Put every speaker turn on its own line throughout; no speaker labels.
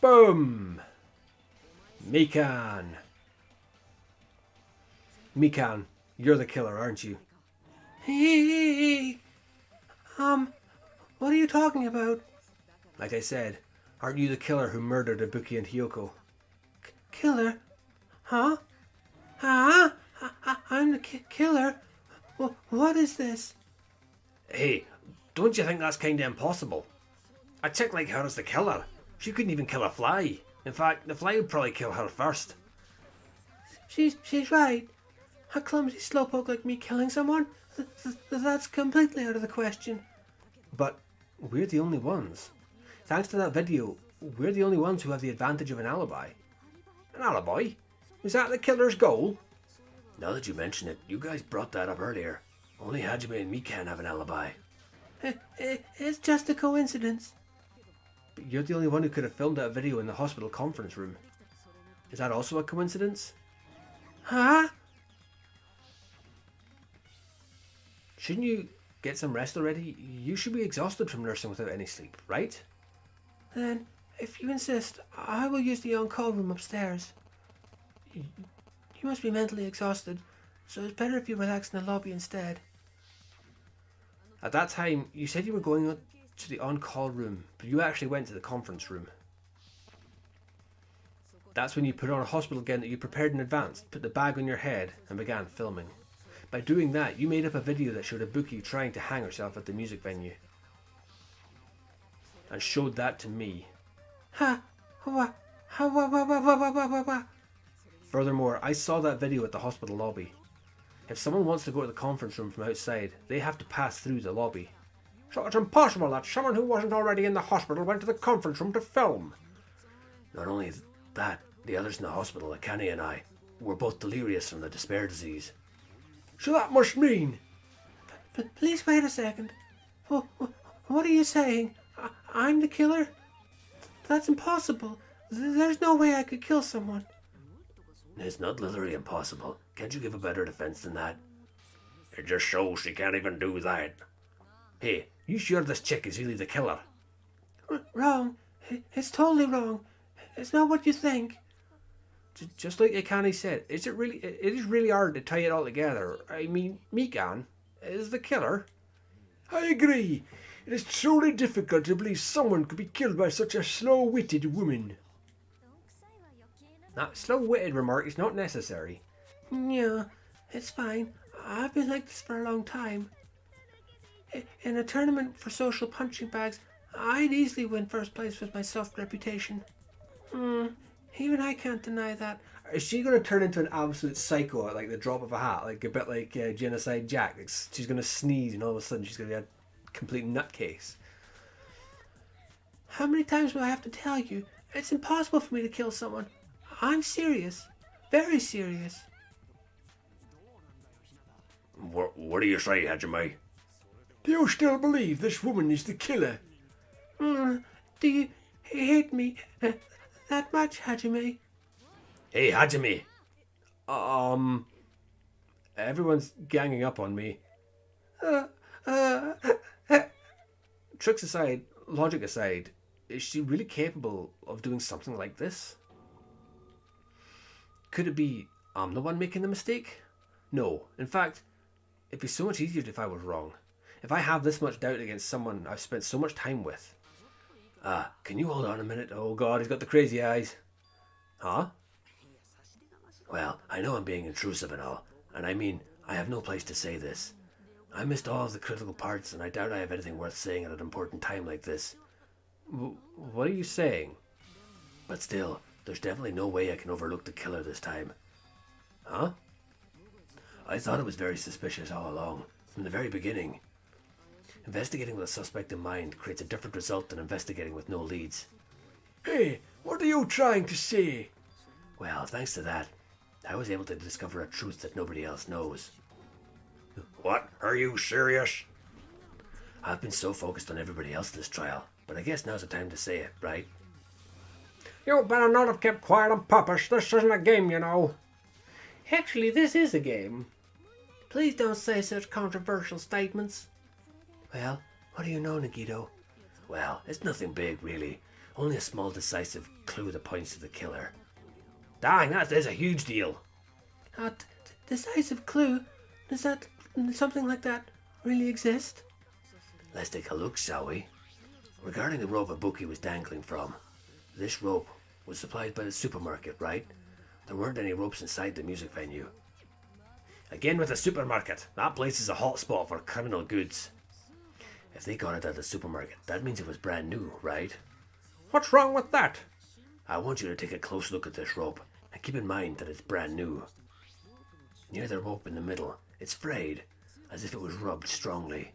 Boom! Mikan. Mikan, you're the killer, aren't you? Hey, what are you talking about? Like I said, aren't you the killer who murdered Ibuki and Hiyoko? Killer? Huh? Huh? I'm the killer? What is this? Hey, don't you think that's kind of impossible? A chick like her is the killer. She couldn't even kill a fly. In fact, the fly would probably kill her first. She's right. A clumsy slowpoke like me killing someone? That's completely out of the question. But we're the only ones. Thanks to that video, we're the only ones who have the advantage of an alibi. An alibi? Is that the killer's goal? Now that you mention it, you guys brought that up earlier. Only Hajime and Mikan have an alibi. It's just a coincidence. But you're the only one who could have filmed that video in the hospital conference room. Is that also a coincidence? Huh? Shouldn't you get some rest already? You should be exhausted from nursing without any sleep, right? Then, if you insist, I will use the on-call room upstairs. You must be mentally exhausted, so it's better if you relax in the lobby instead. At that time, you said you were going to the on-call room, but you actually went to the conference room. That's when you put on a hospital gown that you prepared in advance, put the bag on your head, and began filming. By doing that, you made up a video that showed Ibuki trying to hang herself at the music venue. And showed that to me. Furthermore, I saw that video at the hospital lobby. If someone wants to go to the conference room from outside, they have to pass through the lobby. So it's impossible that someone who wasn't already in the hospital went to the conference room to film. Not only that, the others in the hospital, Akane and I, were both delirious from the despair disease. So that must mean... Please wait a second. What are you saying? I'm the killer? That's impossible. There's no way I could kill someone. It's not literally impossible. Can't you give a better defense than that? It just shows she can't even do that. Hey, you sure this chick is really the killer? Wrong. It's totally wrong. It's not what you think. Just like Akane said, it is really hard to tie it all together. I mean, Mikan is the killer. I agree. It is truly difficult to believe someone could be killed by such a slow-witted woman. That slow-witted remark is not necessary. Yeah, it's fine. I've been like this for a long time. In a tournament for social punching bags, I'd easily win first place with my soft reputation. Even I can't deny that. Is she going to turn into an absolute psycho at like the drop of a hat? Like a bit like Genocide Jack? She's going to sneeze and all of a sudden she's going to be a complete nutcase. How many times will I have to tell you? It's impossible for me to kill someone. I'm serious. Very serious. What do you say, Hajime? Do you still believe this woman is the killer? Do you hate me that much, Hajime? Hey, Hajime. Everyone's ganging up on me. Tricks aside, logic aside, is she really capable of doing something like this? Could it be I'm the one making the mistake? No. In fact, it'd be so much easier if I was wrong. If I have this much doubt against someone I've spent so much time with. Can you hold on a minute? Oh god, he's got the crazy eyes. Huh? Well, I know I'm being intrusive and all, and I mean, I have no place to say this. I missed all of the critical parts, and I doubt I have anything worth saying at an important time like this. What are you saying? But still, there's definitely no way I can overlook the killer this time. Huh? I thought it was very suspicious all along, from the very beginning. Investigating with a suspect in mind creates a different result than investigating with no leads. Hey, what are you trying to say? Well, thanks to that, I was able to discover a truth that nobody else knows. What? Are you serious? I've been so focused on everybody else this trial, but I guess now's the time to say it, right? You better not have kept quiet on purpose. This isn't a game, you know. Actually, this is a game. Please don't say such controversial statements. Well, What do you know, Nagito? Well, it's nothing big, really. Only a small decisive clue that points to the killer. Dang, that is a huge deal. A decisive clue? Does that, something like that, really exist? Let's take a look, shall we? Regarding the rope Ibuki was dangling from, this rope was supplied by the supermarket, right? There weren't any ropes inside the music venue. Again with the supermarket. That place is a hot spot for criminal goods. If they got it at the supermarket, that means it was brand new, right? What's wrong with that? I want you to take a close look at this rope, and keep in mind that it's brand new. Near the rope in the middle, it's frayed, as if it was rubbed strongly.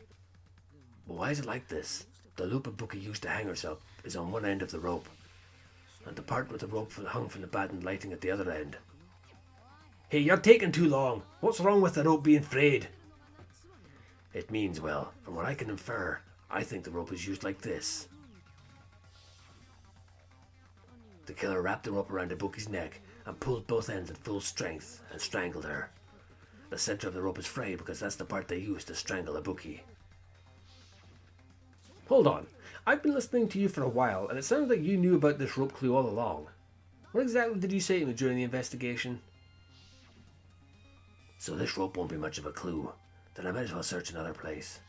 But why is it like this? The loop Ibuki used to hang herself is on one end of the rope, and the part with the rope hung from the batten lighting at the other end. Hey, you're taking too long. What's wrong with the rope being frayed? It means, well, from what I can infer, I think the rope is used like this. The killer wrapped the rope around Ibuki's neck and pulled both ends at full strength and strangled her. The center of the rope is frayed because that's the part they used to strangle Ibuki. Hold on. I've been listening to you for a while, and it sounds like you knew about this rope clue all along. What exactly did you say to me during the investigation? So this rope won't be much of a clue. Then I might as well search another place.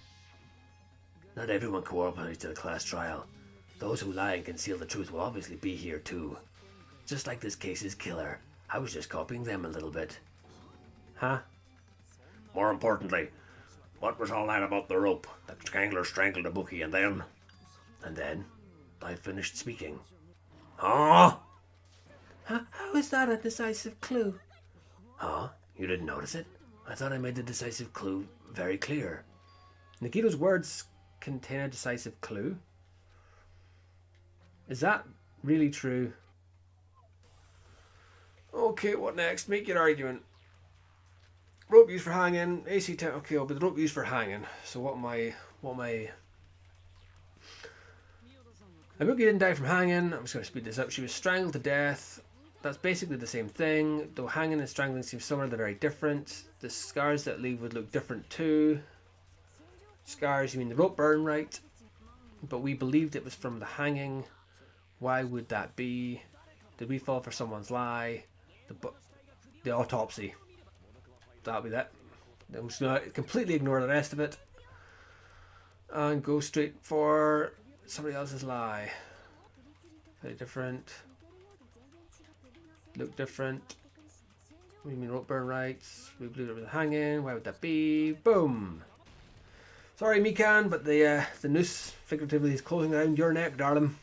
Not everyone cooperates at a class trial. Those who lie and conceal the truth will obviously be here too. Just like this case's killer. I was just copying them a little bit. Huh? More importantly, what was all that about the rope? The strangler strangled Ibuki and then... And then, I finished speaking. Huh? How is that a decisive clue? Huh? You didn't notice it? I thought I made the decisive clue very clear. Nagito's words contain a decisive clue? Is that really true? Okay, what next? Make your argument. Rope used for hanging, AC temp. Okay, but the rope used for hanging. So what am I? Ibuki didn't die from hanging. I'm just going to speed this up. She was strangled to death. That's basically the same thing. Though hanging and strangling seem similar, they're very different. The scars that leave would look different too. Scars, you mean the rope burn, right? But we believed it was from the hanging. Why would that be? Did we fall for someone's lie? The autopsy. That'll be that. I'm just going to completely ignore the rest of it. And go straight for somebody else's lie. Very different. Look different. What do you mean rope burn rights? We believe it was hanging. Why would that be? Boom. Sorry, Mikan, but the noose figuratively is closing around your neck, darling.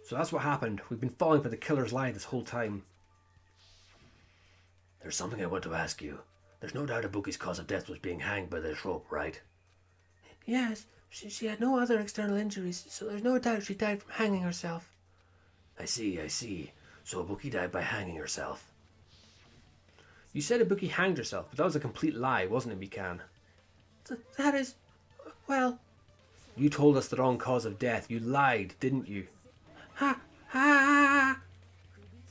So that's what happened. We've been falling for the killer's lie this whole time. There's something I want to ask you. There's no doubt Ibuki's cause of death was being hanged by this rope, right? Yes, she had no other external injuries, so there's no doubt she died from hanging herself. I see. So Ibuki died by hanging herself. You said Ibuki hanged herself, but that was a complete lie, wasn't it, Mikan? That is... well... You told us the wrong cause of death. You lied, didn't you? Ha!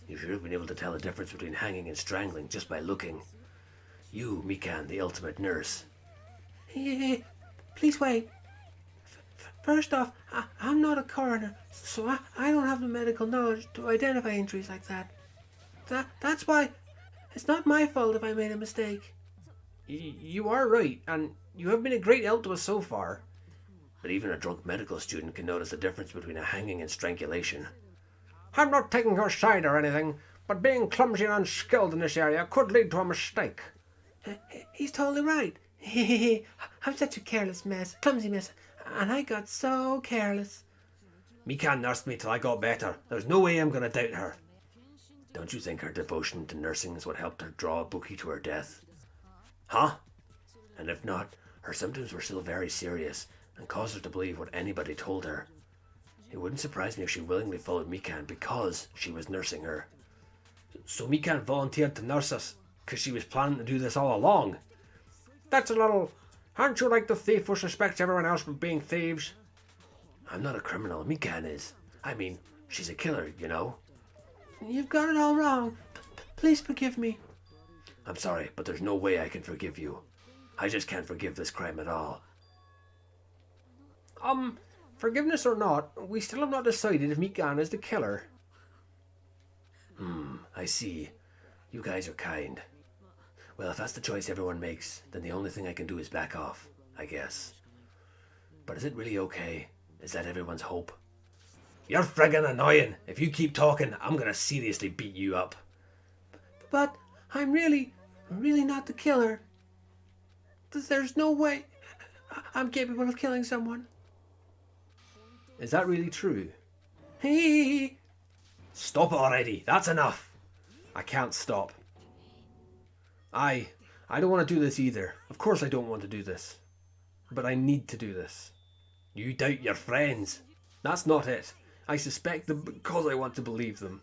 You should have been able to tell the difference between hanging and strangling just by looking. You, Mikan, the ultimate nurse. Please wait. First off, I'm not a coroner, so I don't have the medical knowledge to identify injuries like that. That's why it's not my fault if I made a mistake. You are right, and you have been a great help to us so far. But even a drunk medical student can notice the difference between a hanging and strangulation. I'm not taking your side or anything, but being clumsy and unskilled in this area could lead to a mistake. He's totally right. I'm such a careless mess, clumsy mess, and I got so careless. Mikan nursed me till I got better. There's no way I'm going to doubt her. Don't you think her devotion to nursing is what helped her draw Ibuki to her death? Huh? And if not, her symptoms were still very serious and caused her to believe what anybody told her. It wouldn't surprise me if she willingly followed Mikan because she was nursing her. So Mikan volunteered to nurse us because she was planning to do this all along. That's a little... Aren't you like the thief who suspects everyone else of being thieves? I'm not a criminal, Mikan is. I mean, she's a killer, you know. You've got it all wrong. Please forgive me. I'm sorry, but there's no way I can forgive you. I just can't forgive this crime at all. Forgiveness or not, we still have not decided if Mikan is the killer. I see. You guys are kind. Well, if that's the choice everyone makes, then the only thing I can do is back off, I guess. But is it really okay? Is that everyone's hope? You're friggin' annoying. If you keep talking, I'm gonna seriously beat you up. But I'm really not the killer. There's no way I'm capable of killing someone. Is that really true? Hey! Stop it already. That's enough. I can't stop. I don't want to do this either. Of course I don't want to do this. But I need to do this. You doubt your friends. That's not it. I suspect them because I want to believe them.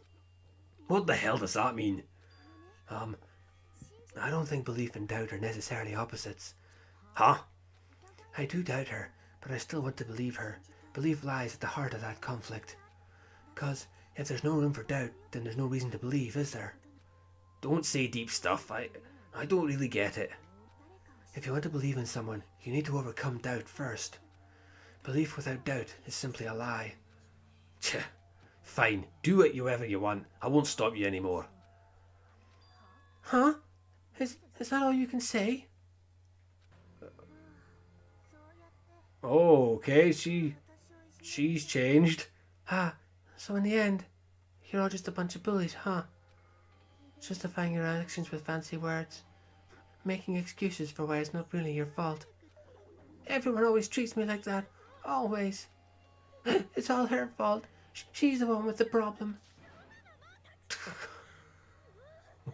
What the hell does that mean? I don't think belief and doubt are necessarily opposites. Huh? I do doubt her, but I still want to believe her. Belief lies at the heart of that conflict. Because if there's no room for doubt, then there's no reason to believe, is there? Don't say deep stuff. I don't really get it. If you want to believe in someone, you need to overcome doubt first. Belief without doubt is simply a lie. Tch, fine. Do whatever you want. I won't stop you anymore. Huh? Is that all you can say? Oh, okay. She's changed. So in the end, you're all just a bunch of bullies, huh? Justifying your actions with fancy words. Making excuses for why it's not really your fault. Everyone always treats me like that. Always. It's all her fault. She's the one with the problem.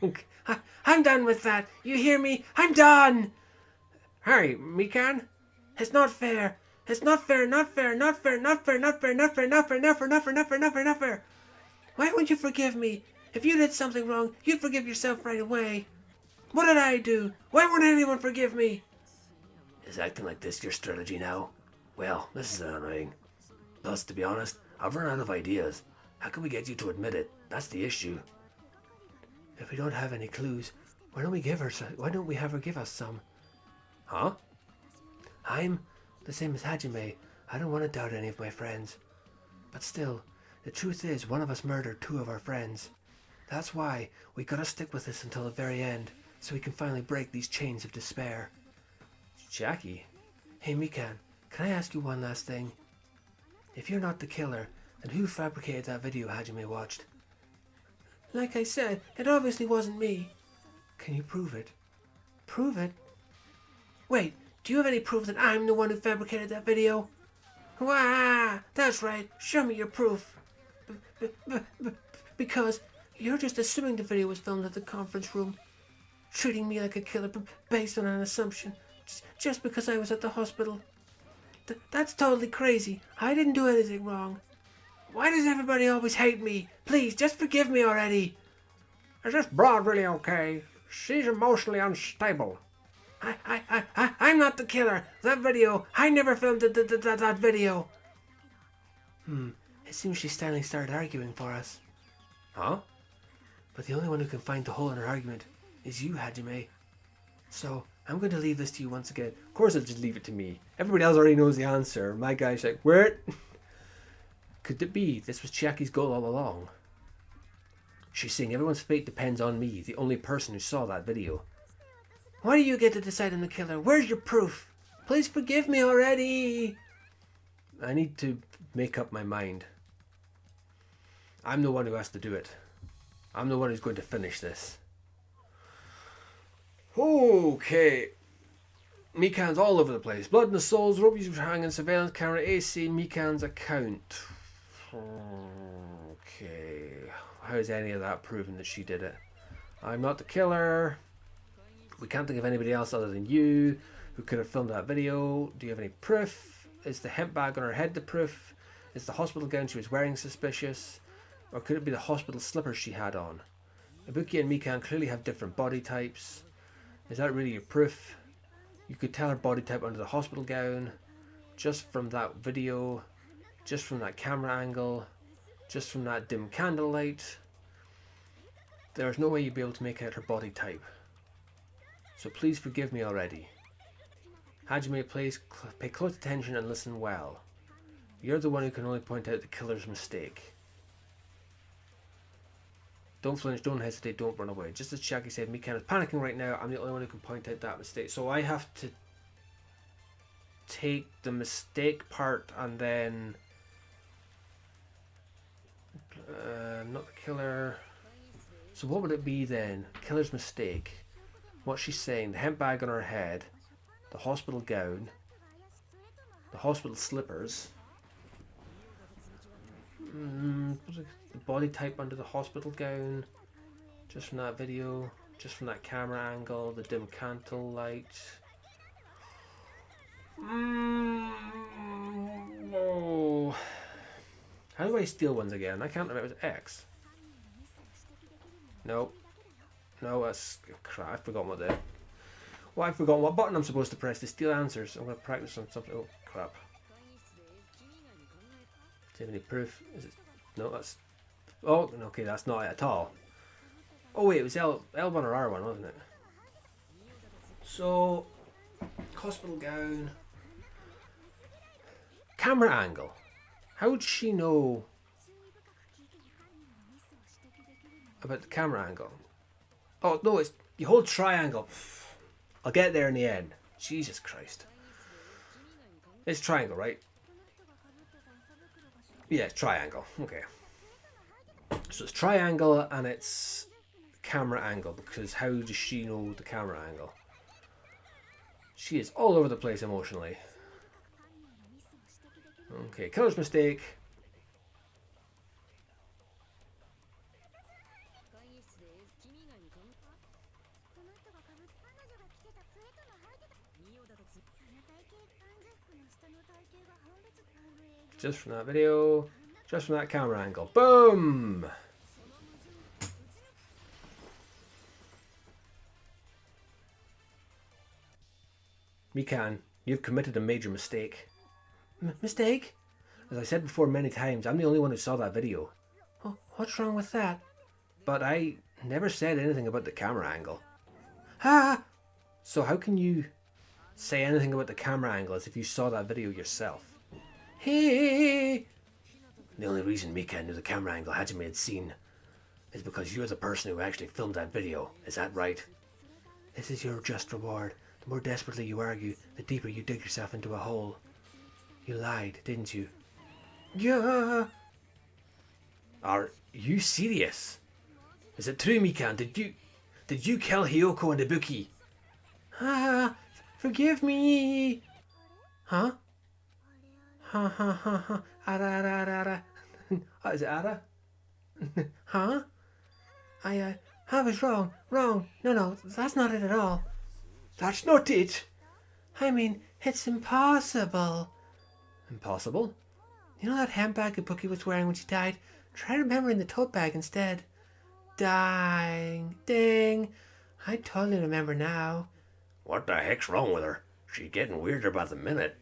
Okay. I'm done with that. You hear me? I'm done! Hey, Mikan? It's not fair. It's not fair, not fair, not fair, not fair, not fair, not fair, not fair, not fair, not fair, not fair, not fair, not fair. Why won't you forgive me? If you did something wrong, you'd forgive yourself right away. What did I do? Why won't anyone forgive me? Is acting like this your strategy now? Well, this is annoying. Plus, to be honest, I've run out of ideas. How can we get you to admit it? That's the issue. If we don't have any clues, why don't we have her give us some? Huh? I'm the same as Hajime. I don't want to doubt any of my friends. But still, the truth is one of us murdered two of our friends. That's why we gotta stick with this until the very end, so we can finally break these chains of despair. Jackie? Hey Mikan, can I ask you one last thing? If you're not the killer, then who fabricated that video Hajime watched? Like I said, it obviously wasn't me. Can you prove it? Prove it? Wait, do you have any proof that I'm the one who fabricated that video? Wah! That's right, show me your proof. Because you're just assuming the video was filmed at the conference room. Treating me like a killer based on an assumption. Just because I was at the hospital. That's totally crazy. I didn't do anything wrong. Why does everybody always hate me? Please, just forgive me already. Is this broad really okay? She's emotionally unstable. I'm not the killer. That video, I never filmed that video. It seems she's finally started arguing for us. Huh? But the only one who can find the hole in her argument is you, Hajime. So, I'm going to leave this to you once again. Of course I'll just leave it to me. Everybody else already knows the answer. My guy's like, where? Could it be this was Chiaki's goal all along? She's saying everyone's fate depends on me, the only person who saw that video. Why do you get to decide on the killer? Where's your proof? Please forgive me already. I need to make up my mind. I'm the one who has to do it. I'm the one who's going to finish this. Okay. Mikan's all over the place. Blood in the Souls, rope used for hanging, surveillance camera, AC, Mikan's account. Okay. How's any of that proving that she did it? I'm not the killer. We can't think of anybody else other than you who could have filmed that video. Do you have any proof? Is the hemp bag on her head the proof? Is the hospital gown she was wearing suspicious? Or could it be the hospital slippers she had on? Ibuki and Mikan clearly have different body types. Is that really your proof? You could tell her body type under the hospital gown, just from that video, just from that camera angle, just from that dim candlelight. There's no way you'd be able to make out her body type. So please forgive me already. Hajime, pay close attention and listen well. You're the one who can only point out the killer's mistake. Don't flinch, don't hesitate, don't run away. Just as Chiaki said, Mikan is panicking right now. I'm the only one who can point out that mistake. So I have to take the mistake part and then... not the killer. So what would it be then? Killer's mistake. What's she saying? The hemp bag on her head. The hospital gown. The hospital slippers. The body type under the hospital gown. Just from that video. Just from that camera angle. The dim candle light. Oh. How do I steal ones again? I can't remember. It was X. No. No, that's crap. I've forgotten what I've forgotten what button I'm supposed to press to steal answers. I'm going to practice on something. Oh, crap. Do you have any proof? Is it? No, that's... Oh, okay, that's not it at all. Oh, wait, it was L1 or R1, wasn't it? So, hospital gown. Camera angle. How would she know about the camera angle? Oh, no, it's... You hold triangle. I'll get there in the end. Jesus Christ. It's triangle, right? Yeah, it's triangle. Okay. So it's triangle and it's camera angle, because how does she know the camera angle? She is all over the place emotionally. Okay, killer's mistake. Just from that video, just from that camera angle. Boom! Mikan, you've committed a major mistake. Mistake? As I said before many times, I'm the only one who saw that video. Oh, what's wrong with that? But I never said anything about the camera angle. Ah! So how can you say anything about the camera angle as if you saw that video yourself? Hey! The only reason Mika knew the camera angle Hajime had seen is because you're the person who actually filmed that video. Is that right? This is your just reward. The more desperately you argue, the deeper you dig yourself into a hole. You lied, didn't you? Yeah. Are you serious? Is it true, Mikan? Did you kill Hiyoko and Ibuki? Ah, forgive me. Huh? Ha ha ha ha. Ara ara ara ara. Is it Ara? Huh? I was wrong. No, that's not it at all. That's not it. I mean, it's impossible. Impossible? You know that handbag Ibuki was wearing when she died? Try remembering the tote bag instead. Dang. I totally remember now. What the heck's wrong with her? She's getting weirder by the minute.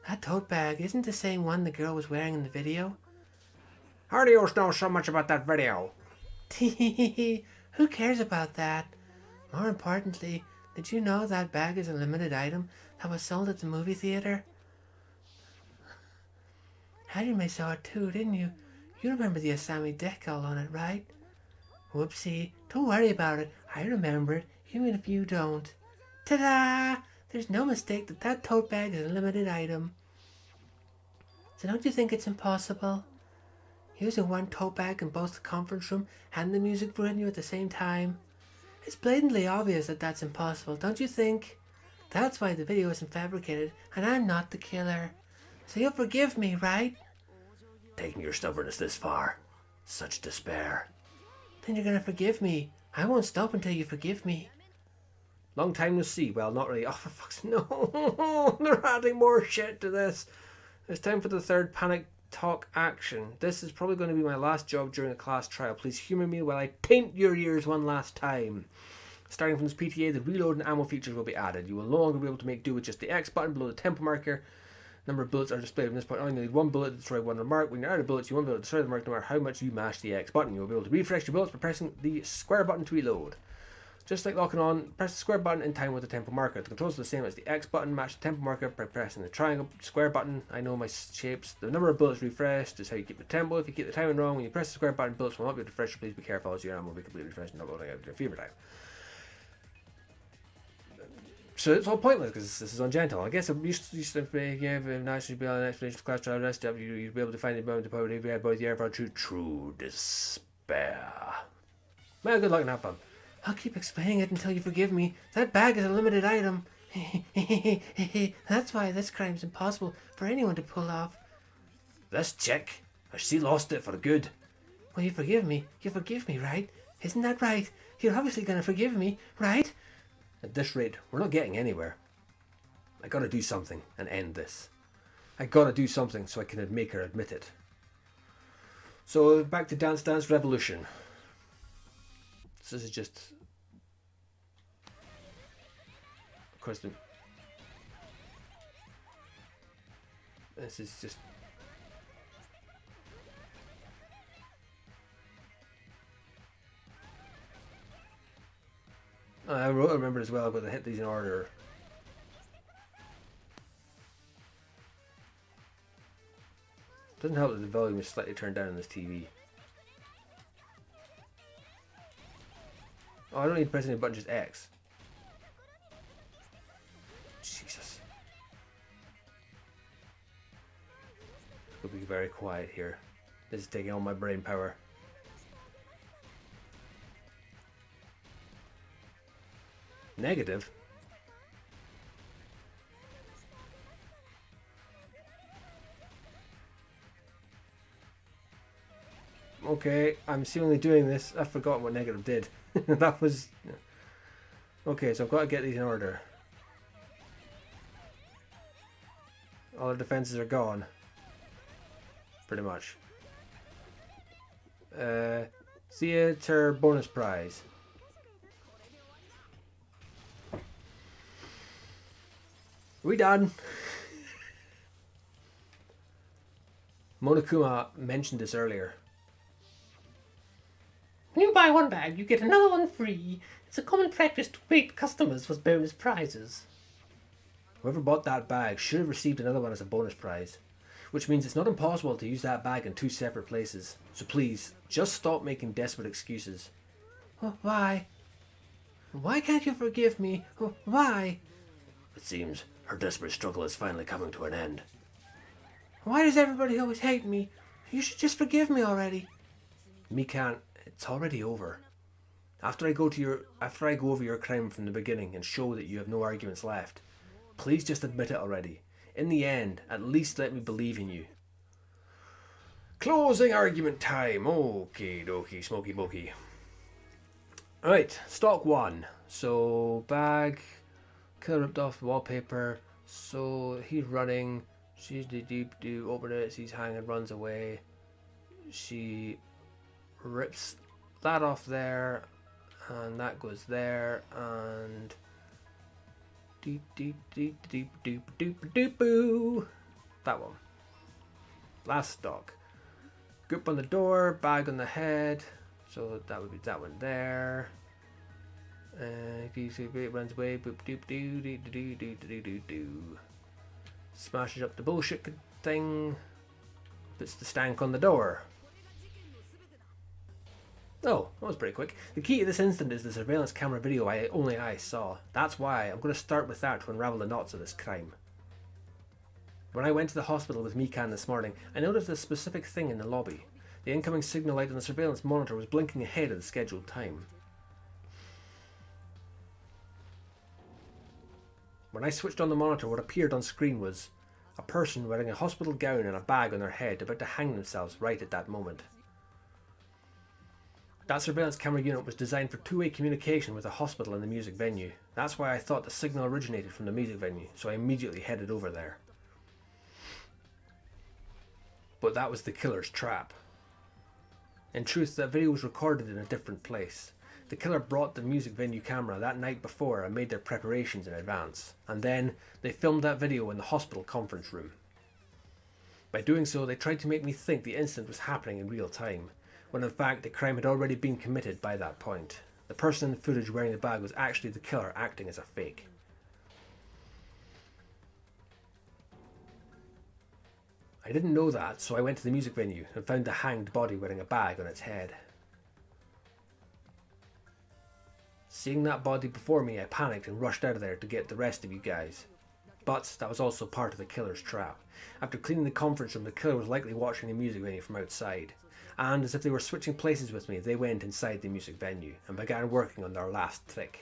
That tote bag isn't the same one the girl was wearing in the video. How do you know so much about that video? Who cares about that? More importantly, did you know that bag is a limited item that was sold at the movie theater? Hajime saw it too, didn't you? You remember the Asami decal on it, right? Whoopsie. Don't worry about it. I remember it, even if you don't. Ta-da! There's no mistake that tote bag is a limited item. So don't you think it's impossible? Using one tote bag in both the conference room and the music venue at the same time? It's blatantly obvious that that's impossible, don't you think? That's why the video isn't fabricated, and I'm not the killer. So you'll forgive me, right? Taking your stubbornness this far. Such despair. Then you're gonna forgive me. I won't stop until you forgive me. Long time no see. Well, not really. Oh, for fuck's sake, no. They're adding more shit to this. It's time for the third panic talk action. This is probably going to be my last job during a class trial. Please humour me while I paint your ears one last time. Starting from this PTA, the reload and ammo features will be added. You will no longer be able to make do with just the X button below the tempo marker. Number of bullets are displayed from this point on. You need one bullet to destroy one remark. When you're out of bullets, you won't be able to destroy the remark no matter how much you mash the X button. You will be able to refresh your bullets by pressing the square button to reload. Just like locking on, press the square button in time with the tempo marker. The controls are the same as the X button. Match the tempo marker by pressing the triangle square button. I know my shapes. The number of bullets refreshed is how you keep the tempo. If you keep the timing wrong, when you press the square button, bullets will not be refreshed. Please be careful as your ammo will be completely refreshed and not loading out your fever time. So it's all pointless because this is on gentle. I guess I'm used to naturally be on an explanation for class trial rest. You'll be able to find the moment of power to be both the air for true despair. Well, good luck and have fun. I'll keep explaining it until you forgive me. That bag is a limited item. That's why this crime's impossible for anyone to pull off. This chick, she lost it for good. Well, you forgive me. You forgive me, right? Isn't that right? You're obviously going to forgive me, right? At this rate, we're not getting anywhere. I gotta do something and end this. I gotta do something so I can make her admit it. So back to Dance Dance Revolution. This is just... Of course, this is just... I remember as well, but I hit these in order. Doesn't help that the volume is slightly turned down on this TV. Oh, I don't need to press any button, just X. Jesus. We'll be very quiet here. This is taking all my brain power. Negative? Okay, I'm seemingly doing this. I've forgotten what negative did. That was... Okay, so I've got to get these in order. All the defenses are gone. Pretty much. Theater bonus prize. We done. Monokuma mentioned this earlier.
When you buy one bag, you get another one free. It's a common practice to rate customers for bonus prizes.
Whoever bought that bag should have received another one as a bonus prize. Which means it's not impossible to use that bag in two separate places. So please, just stop making desperate excuses.
Why? Why can't you forgive me? Why?
It seems her desperate struggle is finally coming to an end.
Why does everybody always hate me? You should just forgive me already.
Mikan, it's already over. After I go over your crime from the beginning and show that you have no arguments left, please just admit it already. In the end, at least let me believe in you. Closing argument time. Okie dokie, smoky mokey. Alright, stock one. So, bag, killer ripped off the wallpaper. So, he's running. She's do open it. He's hanging, runs away. She rips that off there. And that goes there. And... Deep, deep, deep, deep, doop, doop, doop, boo. That one. Last stock. Grip on the door, bag on the head. So that would be that one there. Runs away. Boop, doop, doo, doo, doo, doo, doo, doo, doo. Smashes up the bullshit thing. Puts the stank on the door. Oh, that was pretty quick. The key to this incident is the surveillance camera video only I saw. That's why I'm going to start with that to unravel the knots of this crime. When I went to the hospital with Mikan this morning, I noticed a specific thing in the lobby. The incoming signal light on the surveillance monitor was blinking ahead of the scheduled time. When I switched on the monitor, what appeared on screen was a person wearing a hospital gown and a bag on their head about to hang themselves right at that moment. That surveillance camera unit was designed for two-way communication with the hospital and the music venue. That's why I thought the signal originated from the music venue, so I immediately headed over there. But that was the killer's trap. In truth, that video was recorded in a different place. The killer brought the music venue camera that night before and made their preparations in advance. And then, they filmed that video in the hospital conference room. By doing so, they tried to make me think the incident was happening in real time, when in fact the crime had already been committed by that point. The person in the footage wearing the bag was actually the killer acting as a fake. I didn't know that, so I went to the music venue and found the hanged body wearing a bag on its head. Seeing that body before me, I panicked and rushed out of there to get the rest of you guys. But that was also part of the killer's trap. After cleaning the conference room, the killer was likely watching the music venue from outside. And as if they were switching places with me, they went inside the music venue and began working on their last trick.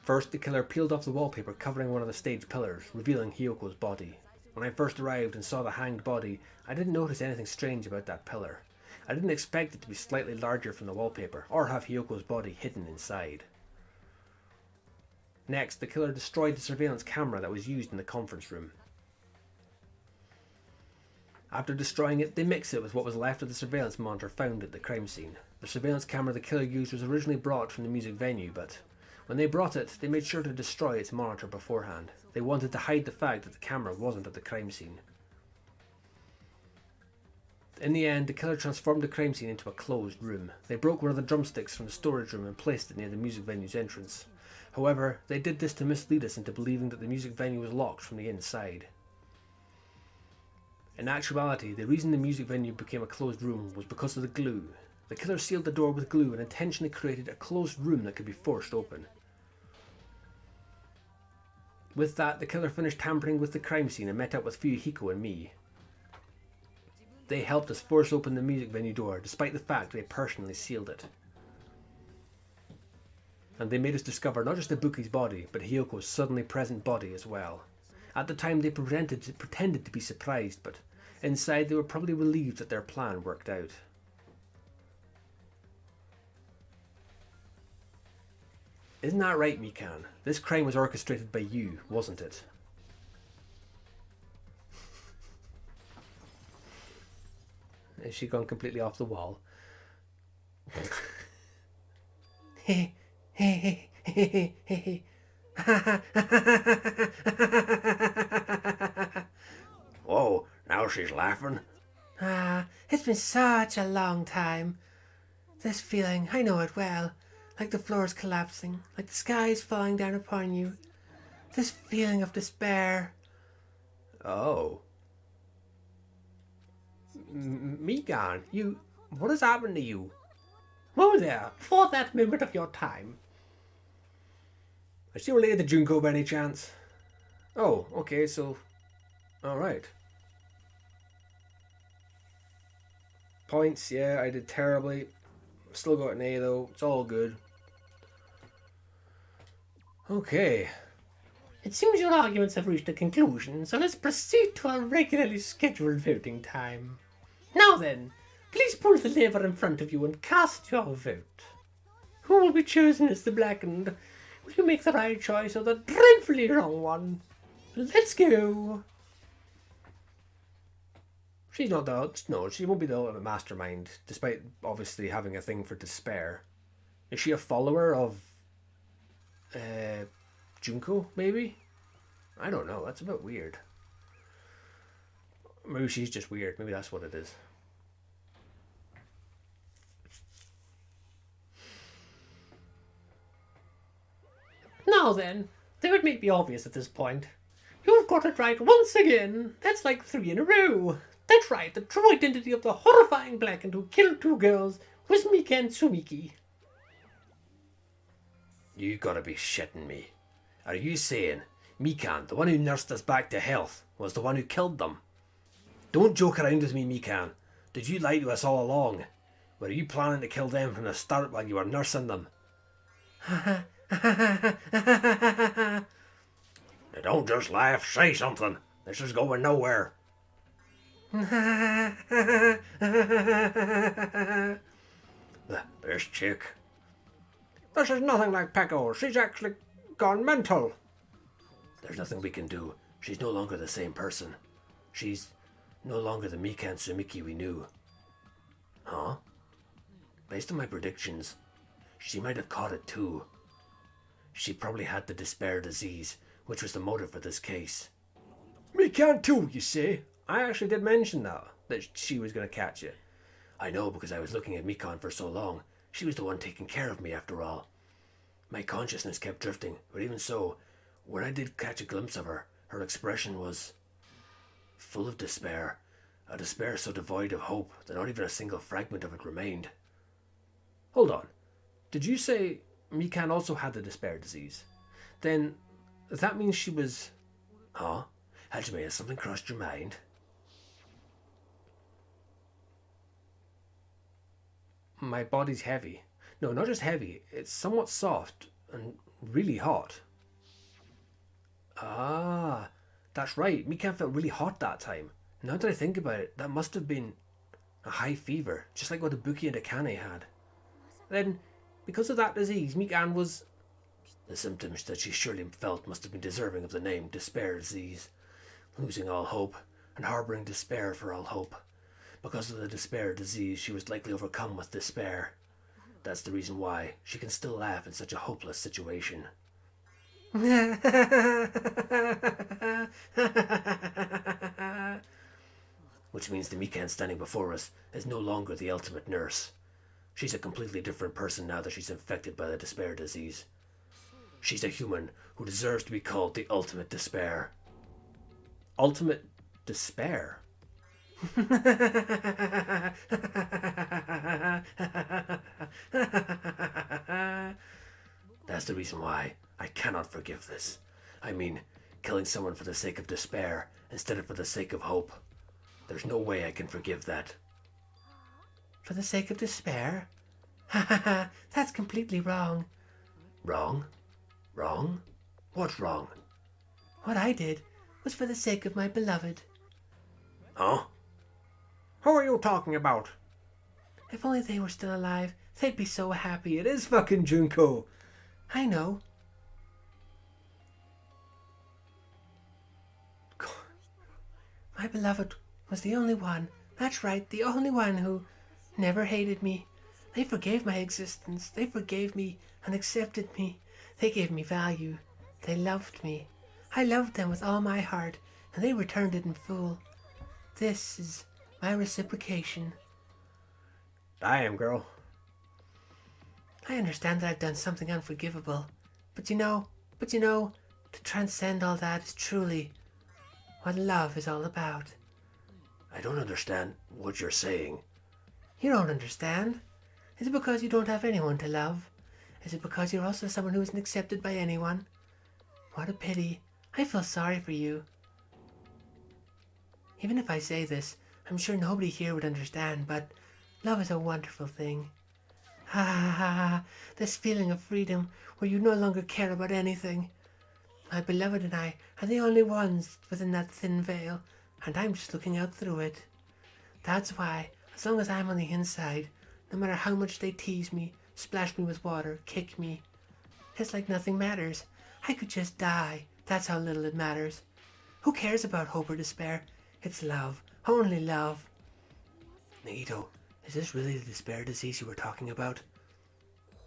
First, the killer peeled off the wallpaper covering one of the stage pillars, revealing Hiyoko's body. When I first arrived and saw the hanged body, I didn't notice anything strange about that pillar. I didn't expect it to be slightly larger from the wallpaper, or have Hiyoko's body hidden inside. Next, the killer destroyed the surveillance camera that was used in the conference room. After destroying it, they mixed it with what was left of the surveillance monitor found at the crime scene. The surveillance camera the killer used was originally brought from the music venue, but when they brought it, they made sure to destroy its monitor beforehand. They wanted to hide the fact that the camera wasn't at the crime scene. In the end, the killer transformed the crime scene into a closed room. They broke one of the drumsticks from the storage room and placed it near the music venue's entrance. However, they did this to mislead us into believing that the music venue was locked from the inside. In actuality, the reason the music venue became a closed room was because of the glue. The killer sealed the door with glue and intentionally created a closed room that could be forced open. With that, the killer finished tampering with the crime scene and met up with Fuyuhiko and me. They helped us force open the music venue door, despite the fact they personally sealed it. And they made us discover not just Ibuki's body, but Hiyoko's suddenly present body as well. At the time they pretended to be surprised, but inside they were probably relieved that their plan worked out. Isn't that right, Mikan? This crime was orchestrated by you, wasn't it? Has she gone completely off the wall? Whoa, now she's laughing.
It's been such a long time. This feeling, I know it well. Like the floor is collapsing, like the sky is falling down upon you. This feeling of despair.
Oh. Mikan, what has happened to you?
Whoa there, before that moment of your time.
Is she related to Junko by any chance? Oh, okay, so... Alright. Points, yeah, I did terribly. Still got an A though, it's all good. Okay.
It seems your arguments have reached a conclusion, so let's proceed to our regularly scheduled voting time. Now then, please pull the lever in front of you and cast your vote. Who will be chosen as the blackened? Will you make the right choice or the dreadfully wrong one? Let's go.
She's not no, she won't be the ultimate mastermind, despite obviously having a thing for despair. Is she a follower of Junko, maybe? I don't know, that's a bit weird. Maybe she's just weird, maybe that's what it is.
Now then, though it may be obvious at this point, you've got it right once again. That's like 3 in a row. That's right, the true identity of the horrifying blackened who killed 2 girls was Mikan Tsumiki.
You gotta be shitting me. Are you saying Mikan, the one who nursed us back to health, was the one who killed them? Don't joke around with me, Mikan. Did you lie to us all along? Were you planning to kill them from the start while you were nursing them? Now don't just laugh, say something. This is going nowhere. This chick. This is nothing like Peko. She's actually gone mental. There's nothing we can do. She's no longer the same person. She's no longer the Mikan Tsumiki we knew. Huh? Based on my predictions, she might have caught it too. She probably had the despair disease, which was the motive for this case. Mikan too, you say? I actually did mention that she was going to catch it. I know because I was looking at Mikan for so long. She was the one taking care of me after all. My consciousness kept drifting, but even so, when I did catch a glimpse of her, her expression was full of despair. A despair so devoid of hope that not even a single fragment of it remained. Hold on. Did you say Mikan also had the despair disease? Then that means she was... Huh? Hajime, has something crossed your mind? My body's heavy. No, not just heavy. It's somewhat soft and really hot. Ah, that's right. Mikan felt really hot that time. Now that I think about it, that must have been a high fever, just like what Ibuki and Akane had. Then, because of that disease, Mikan was... The symptoms that she surely felt must have been deserving of the name despair disease. Losing all hope, and harbouring despair for all hope. Because of the despair disease, she was likely overcome with despair. That's the reason why she can still laugh in such a hopeless situation. Which means the Mikan standing before us is no longer the ultimate nurse. She's a completely different person now that she's infected by the despair disease. She's a human who deserves to be called the ultimate despair. Ultimate despair? That's the reason why I cannot forgive this. I mean, killing someone for the sake of despair instead of for the sake of hope. There's no way I can forgive that.
For the sake of despair? Ha ha ha, that's completely wrong.
Wrong? Wrong? What's wrong?
What I did was for the sake of my beloved.
Huh? Who are you talking about?
If only they were still alive, they'd be so happy.
It is fucking Junko.
I know. My beloved was the only one, that's right, the only one who never hated me. They forgave my existence. They forgave me and accepted me. They gave me value. They loved me. I loved them with all my heart, and they returned it in full. This is my reciprocation.
Damn, girl.
I understand that I've done something unforgivable, but you know, to transcend all that is truly what love is all about.
I don't understand what you're saying.
You don't understand? Is it because you don't have anyone to love? Is it because you're also someone who isn't accepted by anyone? What a pity. I feel sorry for you. Even if I say this, I'm sure nobody here would understand, but love is a wonderful thing. Ha ha ha ha, this feeling of freedom where you no longer care about anything. My beloved and I are the only ones within that thin veil, and I'm just looking out through it. That's why, as long as I'm on the inside, no matter how much they tease me, splash me with water, kick me, it's like nothing matters. I could just die. That's how little it matters. Who cares about hope or despair? It's love. Only love.
Naito, is this really the despair disease you were talking about?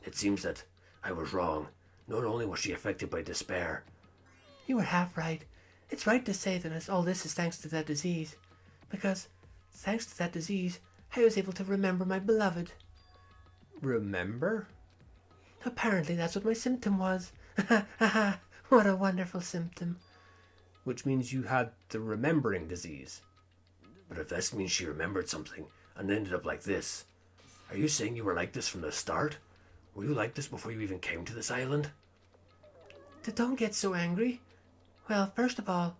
It seems that I was wrong. Not only was she affected by despair.
You were half right. It's right to say that all this is thanks to that disease. Because, thanks to that disease, I was able to remember my beloved.
Remember?
Apparently that's what my symptom was. Ha ha ha, what a wonderful symptom.
Which means you had the remembering disease. But if this means she remembered something and ended up like this, are you saying you were like this from the start? Were you like this before you even came to this island?
Don't get so angry. Well, first of all,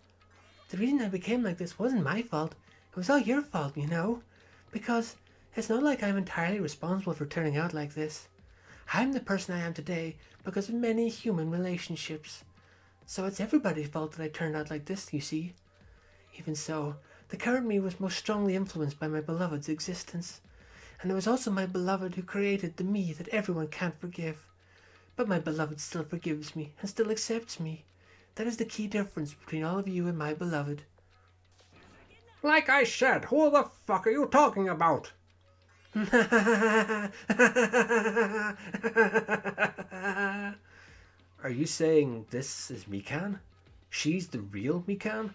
the reason I became like this wasn't my fault. It was all your fault, you know. Because it's not like I'm entirely responsible for turning out like this. I'm the person I am today because of many human relationships. So it's everybody's fault that I turned out like this, you see. Even so, the current me was most strongly influenced by my beloved's existence. And it was also my beloved who created the me that everyone can't forgive. But my beloved still forgives me and still accepts me. That is the key difference between all of you and my beloved.
Like I said, who the fuck are you talking about? Are you saying this is Mikan? She's the real Mikan?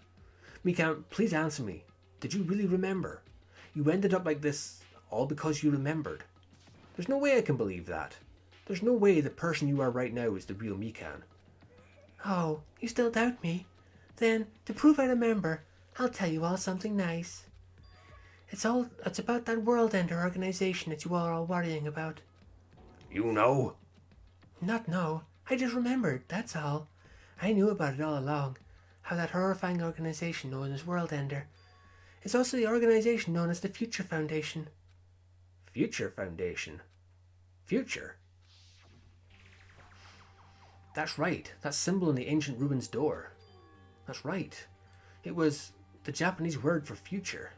Mikan, please answer me. Did you really remember? You ended up like this all because you remembered. There's no way I can believe that. There's no way the person you are right now is the real Mikan.
Oh, you still doubt me? Then, to prove I remember, I'll tell you all something nice. It's about that World Ender organization that you all are all worrying about.
You know?
Not know. I just remembered, that's all. I knew about it all along. How that horrifying organization known as World Ender. It's also the organization known as the Future Foundation.
Future Foundation? Future? That's right. That symbol in the ancient ruins door. That's right. It was the Japanese word for future.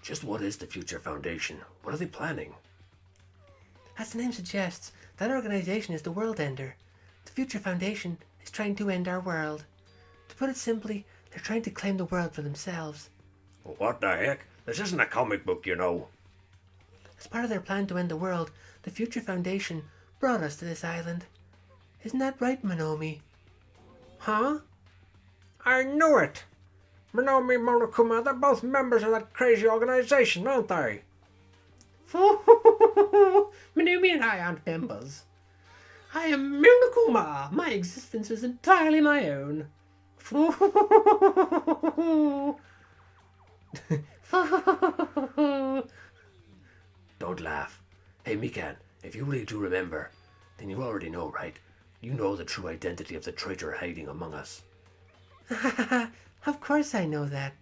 Just what is the Future Foundation? What are they planning?
As the name suggests, that organization is the World Ender. The Future Foundation is trying to end our world. To put it simply, they're trying to claim the world for themselves.
What the heck? This isn't a comic book, you know.
As part of their plan to end the world, the Future Foundation brought us to this island. Isn't that right, Monomi?
Huh? I knew it! Monomi and Monokuma, they're both members of that crazy organization, aren't they?
Monomi and I aren't members. I am Monokuma. My existence is entirely my own.
Don't laugh. Hey, Mikan, if you really do remember, then you already know, right? You know the true identity of the traitor hiding among us.
Of course I know that.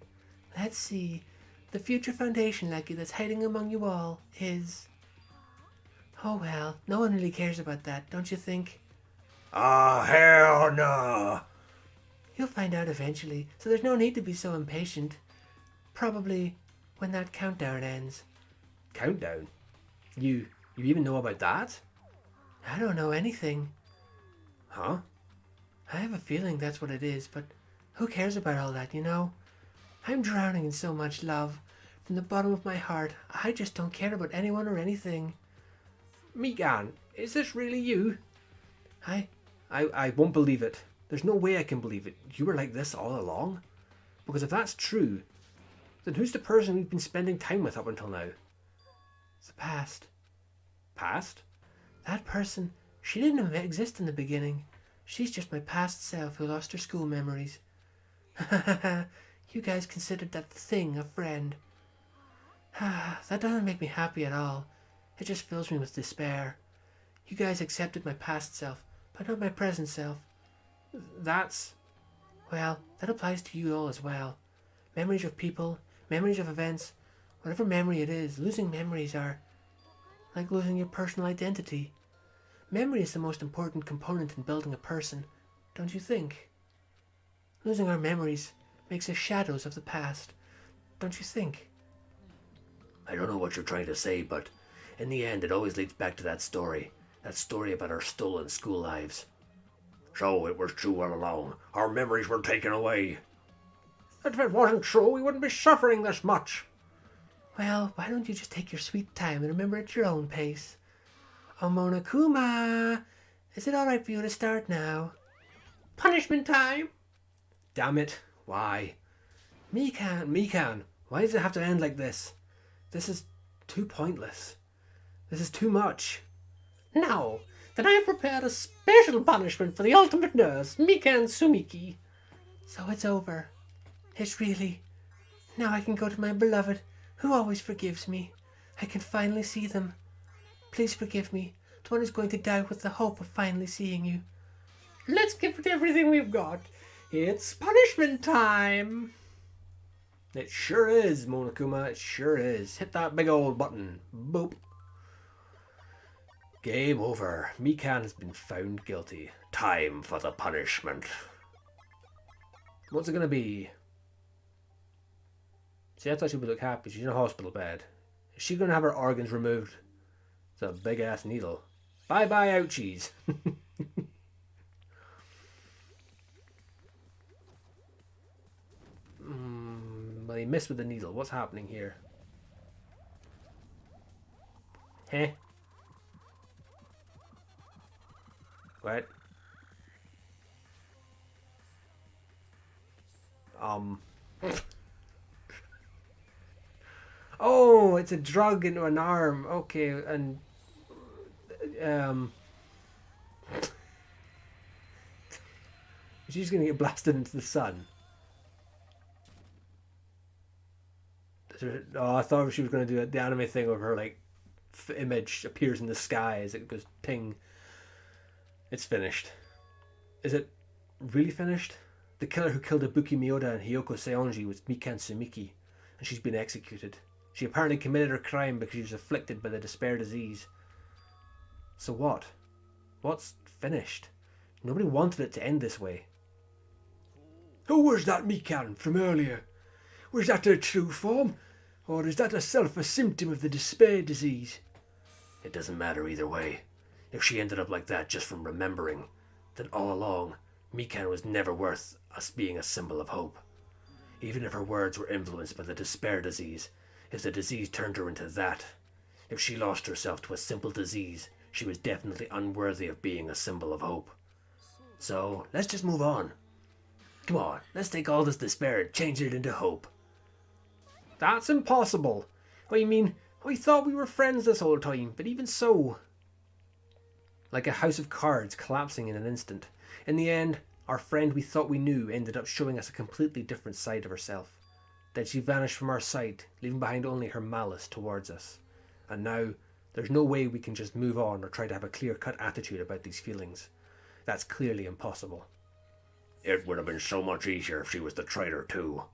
Let's see. The Future Foundation Lucky that's hiding among you all is... Oh well, no one really cares about that, don't you think?
Ah, hell no!
You'll find out eventually, so there's no need to be so impatient. Probably when that countdown ends.
Countdown? You even know about that?
I don't know anything.
Huh?
I have a feeling that's what it is, but who cares about all that, you know? I'm drowning in so much love. From the bottom of my heart, I just don't care about anyone or anything.
Mikan, is this really you? I won't believe it. There's no way I can believe it. You were like this all along? Because if that's true, then who's the person we've been spending time with up until now?
It's the past.
Past?
That person, she didn't exist in the beginning. She's just my past self who lost her school memories. You guys considered that thing a friend. That doesn't make me happy at all. It just fills me with despair. You guys accepted my past self, but not my present self.
That's...
Well, that applies to you all as well. Memories of people, memories of events, whatever memory it is, losing memories are like losing your personal identity. Memory is the most important component in building a person, don't you think? Losing our memories makes us shadows of the past, don't you think?
I don't know what you're trying to say, but in the end it always leads back to that story about our stolen school lives. So it was true all along. Our memories were taken away. If it wasn't true, we wouldn't be suffering this much.
Well, why don't you just take your sweet time and remember at your own pace? Oh, Monokuma, is it alright for you to start now? Punishment time!
Damn it, why? Mikan, why does it have to end like this? This is too pointless. This is too much.
Now, then I have prepared a special punishment for the ultimate nurse, Mikan Sumiki. So it's over. It's really... Now I can go to my beloved, who always forgives me. I can finally see them. Please forgive me, the one who's going to die with the hope of finally seeing you. Let's give it everything we've got. It's punishment time.
It sure is, Monokuma, it sure is. Hit that big old button. Boop. Game over. Mikan has been found guilty. Time for the punishment. What's it gonna be? See, I thought she would look happy. She's in a hospital bed. Is she gonna have her organs removed? It's a big ass needle. Bye bye, ouchies. Well, he missed with the needle. What's happening here? Heh? What? it's a drug into an arm. Okay, and she's gonna get blasted into the sun. Oh, I thought she was gonna do the anime thing of her like image appears in the sky as it goes ping. It's finished. Is it really finished? The killer who killed Ibuki Miyoda and Hiyoko Seonji was Mikan Sumiki, and she's been executed. She apparently committed her crime because she was afflicted by the despair disease. So what? What's finished? Nobody wanted it to end this way. Who was that Mikan from earlier? Was that her true form? Or is that herself a symptom of the despair disease? It doesn't matter either way. If she ended up like that just from remembering, then all along, Mikan was never worth us being a symbol of hope. Even if her words were influenced by the despair disease, if the disease turned her into that, if she lost herself to a simple disease, she was definitely unworthy of being a symbol of hope. So, let's just move on. Come on, let's take all this despair and change it into hope. That's impossible. I mean, I thought we were friends this whole time, but even so... Like a house of cards collapsing in an instant. In the end, our friend we thought we knew ended up showing us a completely different side of herself. Then she vanished from our sight, leaving behind only her malice towards us. And now, there's no way we can just move on or try to have a clear-cut attitude about these feelings. That's clearly impossible. It would have been so much easier if she was the traitor too.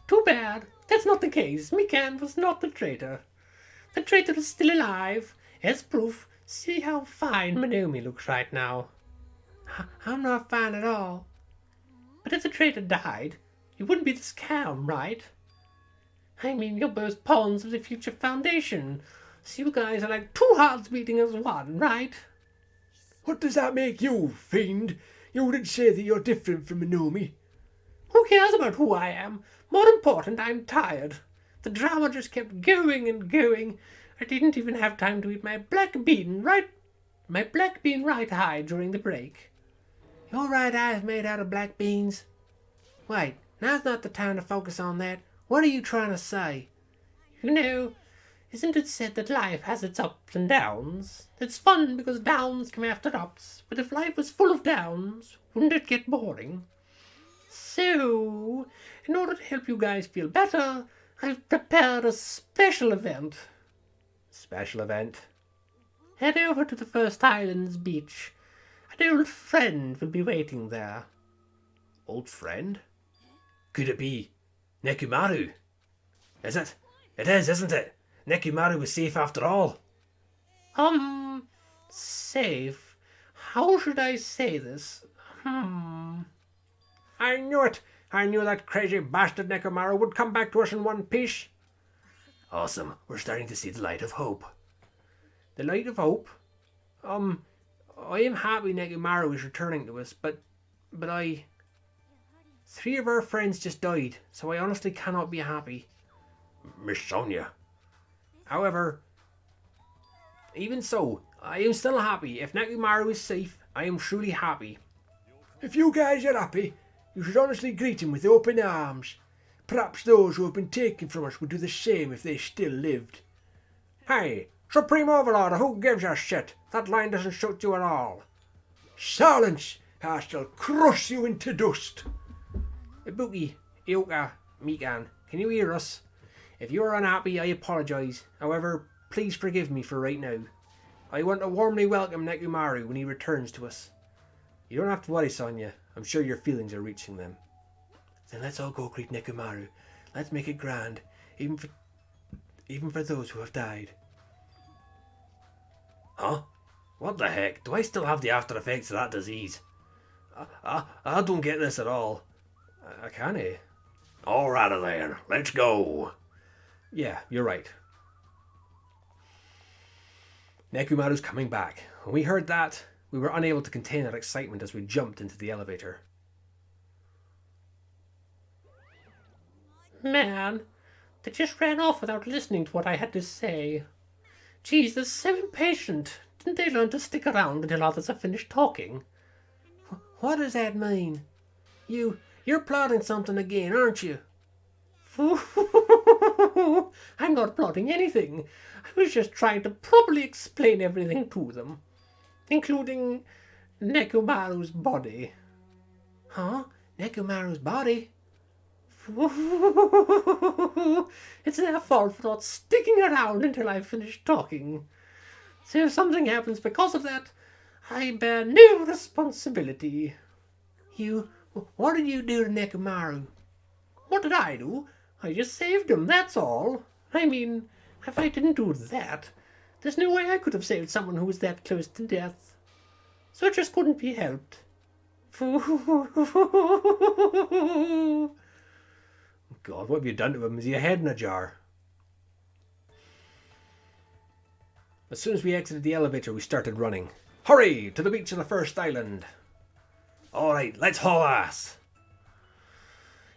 Too bad. That's not the case. Mikan was not the traitor. The traitor is still alive. As proof, see how fine Minomi looks right now. I'm not fine at all. But if the traitor died, you wouldn't be this calm, right? I mean, you're both pawns of the future foundation, so you guys are like two hearts beating as one, right?
What does that make you, fiend? You wouldn't say that you're different from Minomi.
Who cares about who I am? More important, I'm tired. The drama just kept going and going. I didn't even have time to eat my black bean right eye during the break. Your right eye is made out of black beans? Wait, now's not the time to focus on that. What are you trying to say? You know, isn't it said that life has its ups and downs? It's fun because downs come after ups, but if life was full of downs, wouldn't it get boring? So, in order to help you guys feel better, I've prepared a special event. Special event? Head over to the First Islands beach. An old friend will be waiting there.
Old friend? Could it be Nekomaru? Is it? It is, isn't it? Nekomaru was safe after all.
Safe? How should I say this?
I knew it. I knew that crazy bastard Nekomaru would come back to us in one piece. Awesome. We're starting to see the light of hope. The light of hope? I am happy Nekomaru is returning to us, but three of our friends just died, so I honestly cannot be happy. Miss Sonia. However, even so, I am still happy. If Nekomaru is safe, I am truly happy. If you guys are happy, you should honestly greet him with open arms. Perhaps those who have been taken from us would do the same if they still lived. Hey, Supreme Overlord, who gives a shit? That line doesn't suit you at all. Silence! I shall crush you into dust. Ibuki, Ioka, Mikan, can you hear us? If you are unhappy, I apologise. However, please forgive me for right now. I want to warmly welcome Nekomaru when he returns to us. You don't have to worry, Sonia. I'm sure your feelings are reaching them. Then let's all go greet Nekomaru. Let's make it grand, even for those who have died. Huh? What the heck? Do I still have the after effects of that disease? I don't get this at all. I can't. Alright then, let's go. Yeah, you're right. Nekomaru's coming back. When we heard that, we were unable to contain our excitement as we jumped into the elevator.
Man, they just ran off without listening to what I had to say. Geez, they're so impatient. Didn't they learn to stick around until others have finished talking? What does that mean? You're plotting something again, aren't you? I'm not plotting anything. I was just trying to properly explain everything to them, including Nekomaru's body. Huh? Nekomaru's body? It's their fault for not sticking around until I finish talking. So if something happens because of that, I bear no responsibility. What did you do to Nekomaru? What did I do? I just saved him, that's all. I mean, if I didn't do that, there's no way I could have saved someone who was that close to death. So it just couldn't be helped.
God, what have you done to him? Is he a head in a jar? As soon as we exited the elevator, we started running. Hurry! To the beach of the first island! Alright, let's haul ass!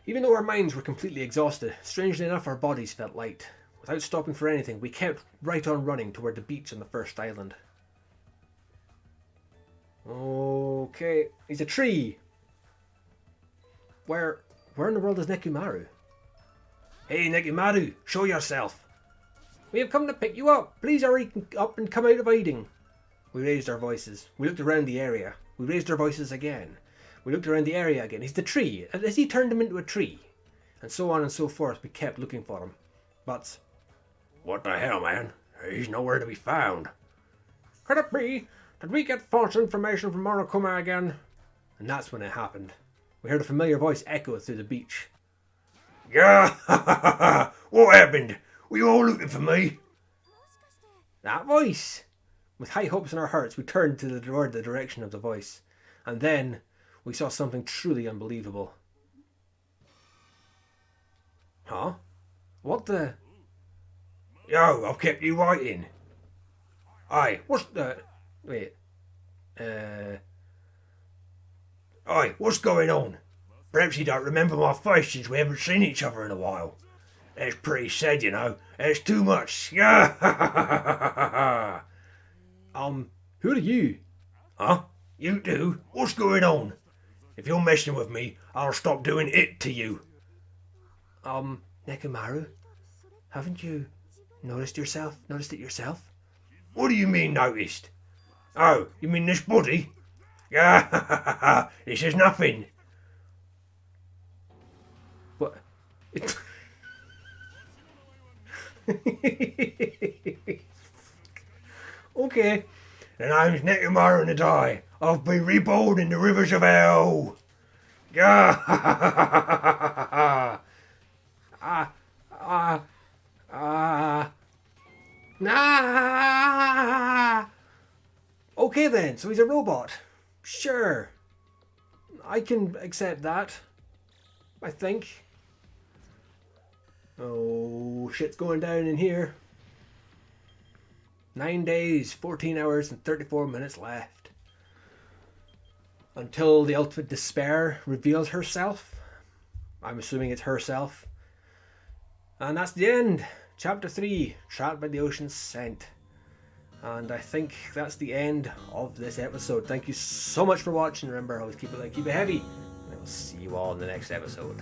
Even though our minds were completely exhausted, strangely enough our bodies felt light. Without stopping for anything, we kept right on running toward the beach on the first island. Okay, he's a tree! Where in the world is Nekomaru? Hey Nekomaru, show yourself! We have come to pick you up! Please hurry up and come out of hiding! We raised our voices. We looked around the area. We raised our voices again. We looked around the area again. He's the tree. Has he turned him into a tree? And so on and so forth. We kept looking for him. But, what the hell, man? He's nowhere to be found. Could it be? Did we get false information from Monokuma again? And that's when it happened. We heard a familiar voice echo through the beach. Yeah, what happened? Were you all looking for me? That voice! With high hopes in our hearts, we turned toward the direction of the voice. And then we saw something truly unbelievable. Huh? What the? Yo, I've kept you waiting. Aye, what's the... Wait. Aye, what's going on? Perhaps you don't remember my face since we haven't seen each other in a while. That's pretty sad, you know. That's too much. Yeah. Who are you? Huh? You do? What's going on? If you're messing with me, I'll stop doing it to you. Nekomaru, haven't you noticed it yourself? What do you mean noticed? Oh, you mean this body? Yeah, this is nothing. What? Okay. The name's Nekomaru and I. I've been reborn in the rivers of hell. Yeah. Nah. Okay then, so he's a robot. Sure. I can accept that. I think. Oh, shit's going down in here. 9 days, 14 hours and 34 minutes left. Until the ultimate despair reveals herself. I'm assuming it's herself. And that's the end. Chapter 3, Trapped by the Ocean's Scent. And I think that's the end of this episode. Thank you so much for watching. Remember, always keep it light, keep it heavy. And I will see you all in the next episode.